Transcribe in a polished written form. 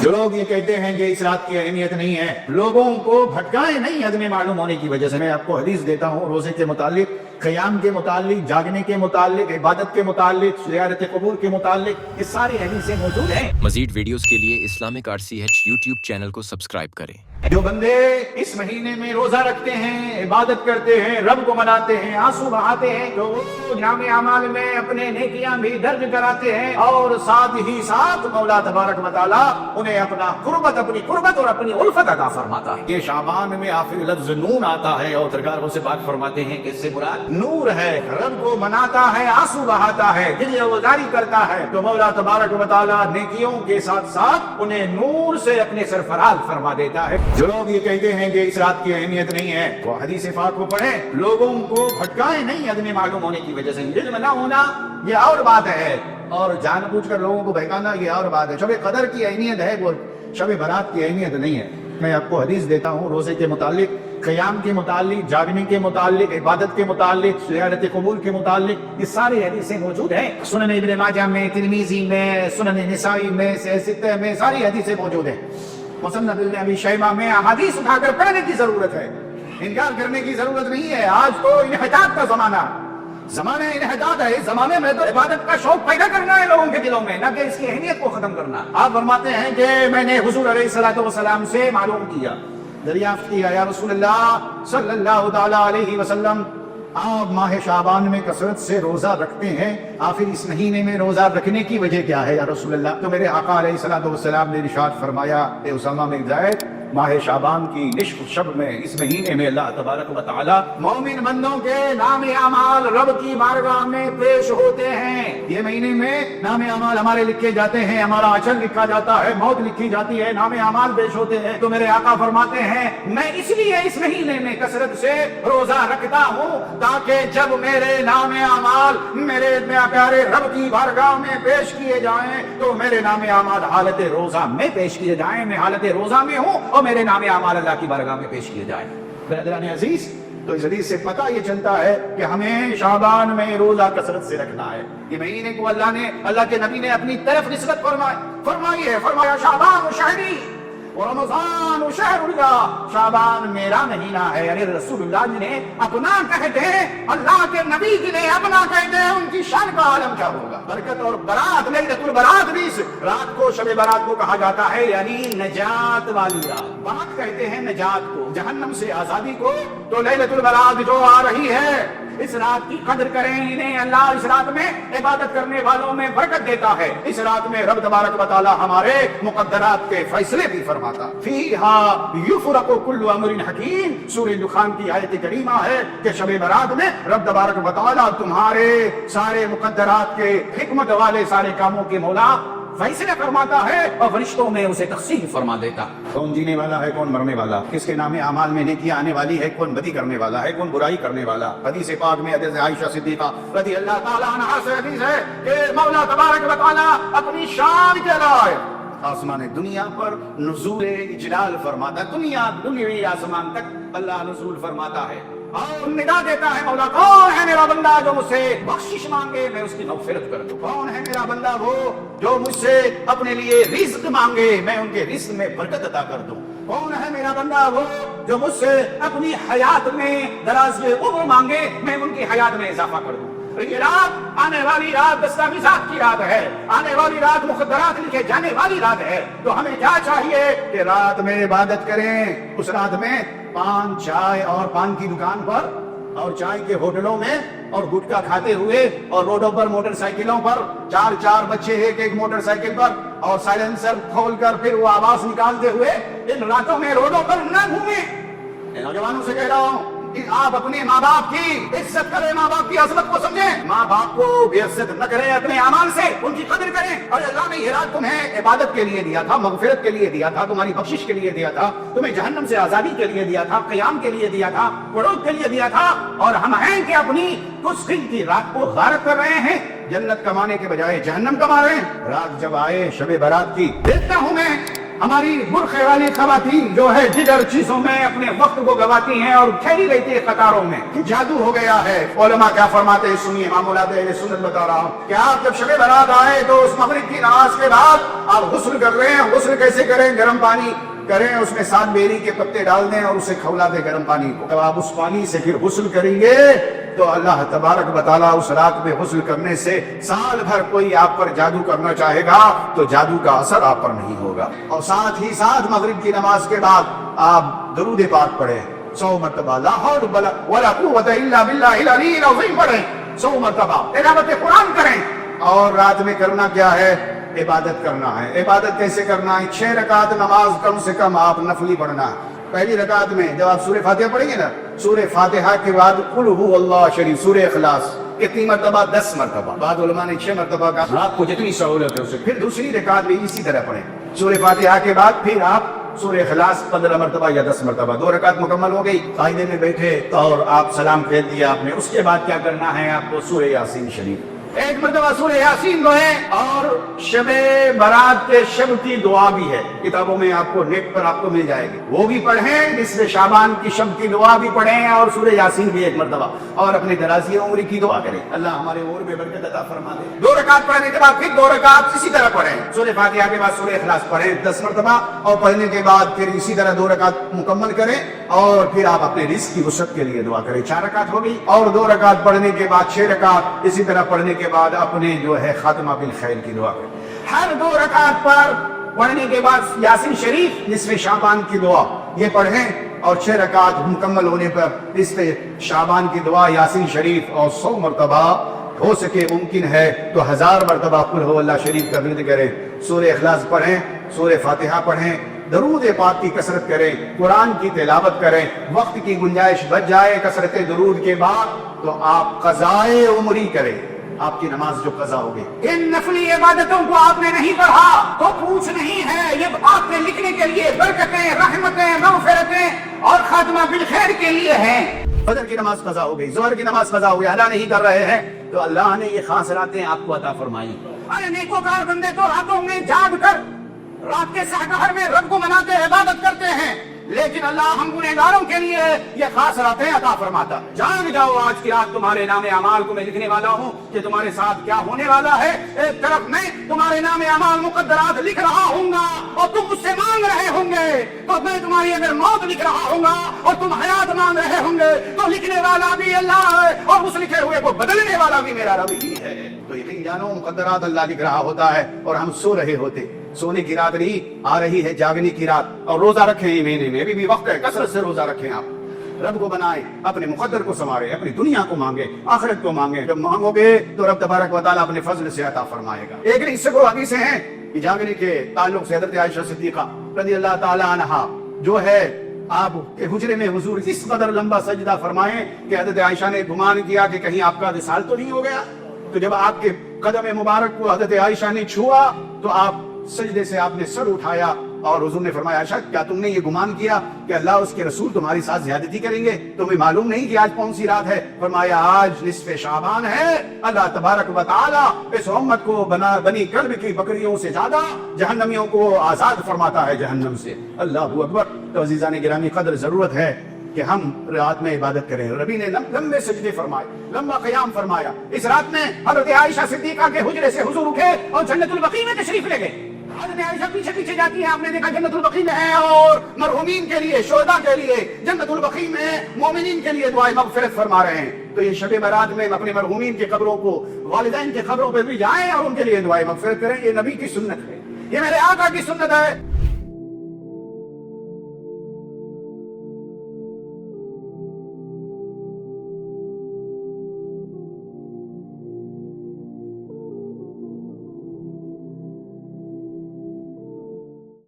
जो लोग ये कहते हैं कि इस रात की अहमियत नहीं है, लोगों को भटकाए नहीं अदम मालूम होने की वजह से। मैं आपको हदीस देता हूँ रोजे के मुतालिक, क़याम के मुतालिक, जागने के मुतालिक, इबादत के मुतालिक, ज़ियारत क़ुबूर के मुतालिक, ये सारी हदीसें मौजूद हैं। मज़ीद वीडियोस के लिए इस्लामिक RCH यूट्यूब चैनल को सब्सक्राइब करें। जो बंदे इस महीने में रोजा रखते हैं, इबादत करते हैं, रब को मनाते हैं, आंसू बहाते हैं, तो वो नामे अमाल में अपने नेकियां भी दर्ज कराते हैं और साथ ही साथ मौला तबारक व तआला उन्हें अपनी कुर्बत और अपनी उल्फत अता फरमाता है। ये शाबान में आखिर लफ्ज नून आता है और सरकार उसे बात फरमाते हैं कि इससे मुराद नूर है। रब को मनाता है, आंसू बहाता है, दिल गुजारी करता है, तो मौला तबारक व तआला नेकियों के साथ साथ उन्हें नूर से अपने सरफराज फरमा देता है। जो लोग ये कहते हैं कि इस रात की अहमियत नहीं है, वो हदीस पाक को पढ़ें, लोगों को भटकाए नहीं अदम मालूम होने की वजह से। इल्म ना होना ये और बात है, और जानबूझकर लोगों को बहकाना ये और बात है। शब कदर की अहमियत है, वो शब बारात की अहमियत नहीं है। मैं आपको हदीस देता हूँ रोजे के मुतालिक, क़याम के मुतालिक, जागने के मुतालिक, इबादत के मुतालिक, ज़ियारत क़ुबूर के मुतालिक, ये सारी हदीसें मौजूद हैं। सुनन इब्न माजा में, तिरमिज़ी में, सुनन निसाई में, सित्ता में सारी हदीसें मौजूद हैं। मुसन्नद इब्न अबी शैबा में अहादीस उठाकर पढ़ने की जरूरत है, इनकार करने की जरूरत नहीं है। आज तो इन्हितात का जमाना इन्हितात है। इस जमाने में तो इबादत का शौक पैदा करना है लोगों के दिलों में, न कि इसकी अहमियत को खत्म करना। आप फरमाते हैं कि मैंने हुजूर अलैहिस्सलातु वस्सलाम से मालूम किया, दरियाफ्त किया, या रसूलल्लाह सल्लल्लाहु तआला अलैहि वसल्लम, आप माह शाबान में कसरत से रोजा रखते हैं, आखिर इस महीने में रोजा रखने की वजह क्या है या रसूलल्लाह? तो मेरे आका अलैहिस्सलातु वस्सलाम ने इरशाद फरमाया, ए उसामा बिन ज़ैद, माह शाबान की निस्फ शब में, इस महीने में अल्लाह तबारक व तआला मोमिन बंदों के नामे अमाल रब की बारगाह में पेश होते हैं। ये महीने में नामे अमाल हमारे लिखे जाते हैं, हमारा अजल लिखा जाता है, मौत लिखी जाती है, नामे अमाल पेश होते हैं। तो मेरे आका फरमाते हैं, मैं इसलिए इस महीने में कसरत से रोजा रखता हूँ ताकि जब मेरे नामे अमाल मेरे प्यारे रब की बारगाह में पेश किए जाएं तो मेरे नामे अमाल हालत रोजा में पेश किए जाएं, मैं हालत रोजा में हूँ और मेरे नामे अमाल अल्लाह की बारगाह में पेश किए जाएं। बरदरान अजीज, तो इस हदीस से पता ये चलता है कि हमें शाबान में रोजा कसरत से रखना है। ये महीने को अल्लाह के नबी ने अपनी तरफ निस्बत फरमाई है। फरमाया शाबान शहरी और रमजान शहरुल्लाह, शाबान मेरा महीना है। अरे रसूलुल्लाह जी ने अपना कहते हैं, अल्लाह के नबी जी ने अपना कहते हैं, उनकी शान का आलम क्या होगा। बरकत और बरात, लैलतुल बरात भी इस रात को शब बारात को कहा जाता है, यानी नजात वाली रात। बात कहते हैं नजात को, जहन्नम से आजादी को। तो लैलतुल बरात जो आ रही है, इस रात की कदर करें। इन्हें अल्लाह इस रात में इबादत करने वालों में बरकत देता है। इस रात में रब तबारक व तआला हमारे मुक़द्दरात के फैसले भी फरमाता। फीहा युफ़रक़ु कुल्लु अम्रिन हकीम, सूरह दुखान की आयत करीमा है कि शब बारात में रब तबारक व तआला तुम्हारे सारे मुक़द्दरात के हिकमत वाले सारे कामों के मौला फैसला फरमाता है और फरिश्तों में उसे तक़सीम फरमा देता। कौन जीने वाला है, कौन मरने वाला, किसके नामे अमाल में नेकियां आने वाली है, कौन बदी करने वाला है, कौन बुराई करने वाला। हदीस पाक में हज़रत आयशा सिद्दीक़ा रज़ियल्लाहु ताला अन्हा से हदीस है कि मौला तबारक व तआला अपनी शान के लाए आसमान दुनिया पर नुज़ूल इजलाल फरमाता। दुनियावी आसमान तक अल्लाह नुज़ूल फरमाता है और निदा देता है, मौला कौन है मेरा बंदा जो मुझसे बख्शिश मांगे, मैं उसकी मग़फ़िरत कर दूं। कौन है मेरा बंदा वो जो मुझसे अपने लिए रिज़्क़ मांगे, मैं उनके रिज़्क़ में बरकत अता कर दूं। कौन है मेरा बंदा वो जो मुझसे अपनी हयात में दराज़ उम्र मांगे, मैं उनकी हयात में इजाफा कर दूं। ये रात, आने वाली रात दस्तावेज़ात की रात है, आने वाली रात मुक़द्दरात लिखे जाने वाली रात है। तो हमें क्या चाहिए कि रात में इबादत करें। उस रात में पान, चाय और पान की दुकान पर और चाय के होटलों में और गुटखा खाते हुए और रोडों पर मोटरसाइकिलों पर चार बच्चे एक मोटरसाइकिल पर और साइलेंसर खोलकर फिर वो आवाज निकालते हुए इन रातों में रोडों पर न घूमे। नौजवानों से कह रहा हूँ कि आप अपने माँ बाप की इज्जत करें, माँ बाप की अजमत को समझें, माँ बाप को बेइज्जत न करें, अपने अमाल से उनकी कदर करें। और अल्लाह ने ये रात तुम्हें इबादत के लिए दिया था, मग़फ़िरत के लिए दिया था, तुम्हारी बख्शिश के लिए दिया था, तुम्हें जहन्नम से आजादी के लिए दिया था, क़याम के लिए दिया था, क़ुरूज के लिए दिया था। और हम हैं कि अपनी कुछ कीमती रात को गारत कर रहे हैं, जन्नत कमाने के बजाय जहन्नम कमा रहे हैं। रात जब आए शब बारात की, देखता हूँ मैं ہماری برقعے والی خواتین جو ہے جدھر چیزوں میں اپنے وقت کو گواتی ہیں اور ٹھہری رہتی ہے قطاروں میں، جادو ہو گیا ہے۔ علماء کیا فرماتے ہیں سنیے، امام اولاد اہل سنت بتا رہا ہوں کہ آپ جب شب برات آئے تو اس مغرب کی نماز کے بعد آپ غسل کر رہے ہیں، غسل کیسے کریں؟ گرم پانی کریں، اس میں 7 بیری کے پتے ڈال دیں اور اسے کھولا دیں گرم پانی کو۔ جب آپ اس پانی سے پھر غسل کریں گے تو اللہ تبارک و تعالیٰ اس رات میں غسل کرنے سے سال بھر کوئی آپ پر جادو کرنا چاہے گا تو جادو کا اثر آپ پر نہیں ہوگا۔ اور ساتھ ہی ساتھ مغرب کی نماز کے بعد آپ درود پاک پڑھیں 100 مرتبہ، لا حول ولا قوت الا باللہ العلی العظیم پڑھیں 100 مرتبہ، تلاوت قرآن کریں۔ اور رات میں کرنا کیا ہے؟ عبادت کرنا ہے۔ عبادت کیسے کرنا ہے؟ 6 رکعت نماز کم سے کم آپ نفلی پڑھنا ہے۔ پہلی رکعت میں جب آپ سورہ فاتحہ پڑھیں گے نا، سورہ فاتحہ کے بعد قل هو اللہ شریف، سورہ اخلاص کتنی مرتبہ؟ 10 مرتبہ۔ بعض علماء نے 6 مرتبہ کا، آپ کو جتنی سہولت ہے اسے۔ پھر دوسری رکعت میں اسی طرح پڑھیں، سورہ فاتحہ کے بعد پھر آپ سورہ اخلاص 15 مرتبہ یا 10 مرتبہ۔ 2 رکعت مکمل ہو گئی، قاعدے میں بیٹھے اور آپ سلام پھیر دیا آپ نے۔ اس کے بعد کیا کرنا ہے آپ کو؟ سورہ یاسین شریف 1 مرتبہ سورہ یاسین پڑھیں۔ اور شب برات کے شب کی دعا بھی ہے، کتابوں میں آپ کو نیٹ پر آپ کو مل جائے گی، وہ بھی پڑھیں۔ نصف شعبان کی شب کی دعا بھی پڑھیں اور سورہ یاسین بھی 1 مرتبہ، اور اپنے دراز عمر کی دعا کریں، اللہ ہمارے عمر میں برکت عطا فرما دے۔ 2 رکعت پڑھنے کے بعد پھر 2 رکعت اسی طرح پڑھیں، سورہ فاتحہ کے بعد سورہ اخلاص پڑھیں 10 مرتبہ، اور پڑھنے کے بعد پھر اسی طرح 2 رکعت مکمل کریں، اور پھر آپ اپنے رزق کی وسعت کے لیے دعا کریں۔ 4 رکعت ہو گئی، اور 2 رکعت پڑھنے کے بعد 6 رکعت اسی طرح پڑھنے کے بعد اپنے جو ہے خاتمہ بالخیر کی دعا کریں۔ ہر 2 رکعت پر پڑھنے کے بعد یاسین شریف نصف شعبان کی دعا یہ پڑھیں، اور 6 رکعت مکمل ہونے پر نصف شعبان کی دعا یاسین شریف اور 100 مرتبہ، ہو سکے ممکن ہے تو 1000 مرتبہ قل هو اللہ شریف کا ورد کریں، سورہ اخلاص پڑھیں، سورہ فاتحہ پڑھیں، درود پاک کی کثرت کریں، قرآن کی تلاوت کریں۔ وقت کی گنجائش بچ جائے کثرت درود کے بعد تو آپ قضائے عمری کریں، آپ کی نماز جو قضا ہوگی۔ ان نفلی عبادتوں کو آپ نے نہیں پڑھا تو پوچھ نہیں ہے، یہ آپ نے لکھنے کے لیے برکتیں، رحمتیں، مغفرتیں اور خاتمہ بالخیر کے لیے ہیں۔ فجر کی نماز قضا ہو گئی، ظہر کی نماز قضا ہو گئی، ادا نہیں کر رہے ہیں تو اللہ نے یہ خاص راتیں آپ کو عطا فرمائی۔ ارے نیکوکار بندے تو راتوں میں جاگ کر رات کے سحر میں رب کو مناتے عبادت کرتے ہیں، لیکن اللہ ہم گنہگاروں کے لیے یہ خاص راتیں عطا فرماتا ہے۔ جان جاؤ آج کی رات تمہارے نام اعمال کو میں لکھنے والا ہوں کہ تمہارے ساتھ کیا ہونے والا ہے۔ ایک طرف میں تمہارے نام اعمال مقدرات لکھ رہا ہوں گا اور تم مجھ سے مانگ رہے ہوں گے، تو میں تمہاری اگر موت لکھ رہا ہوں گا اور تم حیات مانگ رہے ہوں گے تو لکھنے والا بھی اللہ ہے اور اس لکھے ہوئے کو بدلنے والا بھی میرا رب ہی ہے۔ تو یقین جانو مقدرات اللہ لکھ رہا ہوتا ہے اور ہم سو رہے ہوتے، سونے کی رات نہیں، آ رہی ہے جاگنے کی رات۔ اور روزہ رکھیں، مہینے میں ابھی بھی وقت ہے، کثرت سے روزہ رکھیں، آپ رب کو بنائیں، اپنے مقدر کو سنواریں، اپنی دنیا کو مانگیں، آخرت کو مانگیں۔ جب مانگو گے تو رب تبارک و تعالیٰ اپنے فضل سے عطا فرمائے گا۔ ایک نہیں سے کو حدیثیں ہیں کہ جاگنے کے تعلق سے حضرت عائشہ صدیقہ رضی اللہ تعالیٰ عنہا جو ہے آپ کے حجرے میں حضور اس قدر لمبا سجدہ فرمائیں کہ حضرت عائشہ نے گمان کیا کہ کہیں آپ کا وصال تو نہیں ہو گیا۔ تو جب آپ کے قدم مبارک کو حضرت عائشہ نے چھوا تو آپ سجدے سے آپ نے سر اٹھایا اور حضور نے فرمایا عائشہ کیا تم نے یہ گمان کیا کہ اللہ اس کے رسول تمہاری ساتھ زیادتی کریں گے؟ تمہیں معلوم نہیں کہ آج کون سی رات ہے؟ فرمایا آج نصف شعبان ہے، اللہ تبارک و تعالیٰ اس امت کو بنی کلب کی بکریوں سے زیادہ جہنمیوں کو آزاد فرماتا ہے جہنم سے۔ اللہ اکبر۔ تو عزیزان گرامی قدر ضرورت ہے کہ ہم رات میں عبادت کریں۔ ربی نے لمبے سجدے فرمائے، لمبا قیام فرمایا۔ اس رات میں حضرت عائشہ صدیقہ کے حجرے سے حضور اٹھے اور جنت البقیع میں تشریف لے گئے۔ حضرت عائشہ پیچھے پیچھے جاتی ہے، آپ نے دیکھا جنت البقیع میں ہے، اور مرحومین کے لیے، شہداء کے لیے جنت البقیع میں مومنین کے لیے دعائیں مغفرت فرما رہے ہیں۔ تو یہ شب برات میں اپنے مرحومین کی قبروں کو، والدین کی قبروں پہ بھی جائیں اور ان کے لیے دعائیں مغفرت کریں۔ یہ نبی کی سنت ہے، یہ میرے آقا کی سنت ہے۔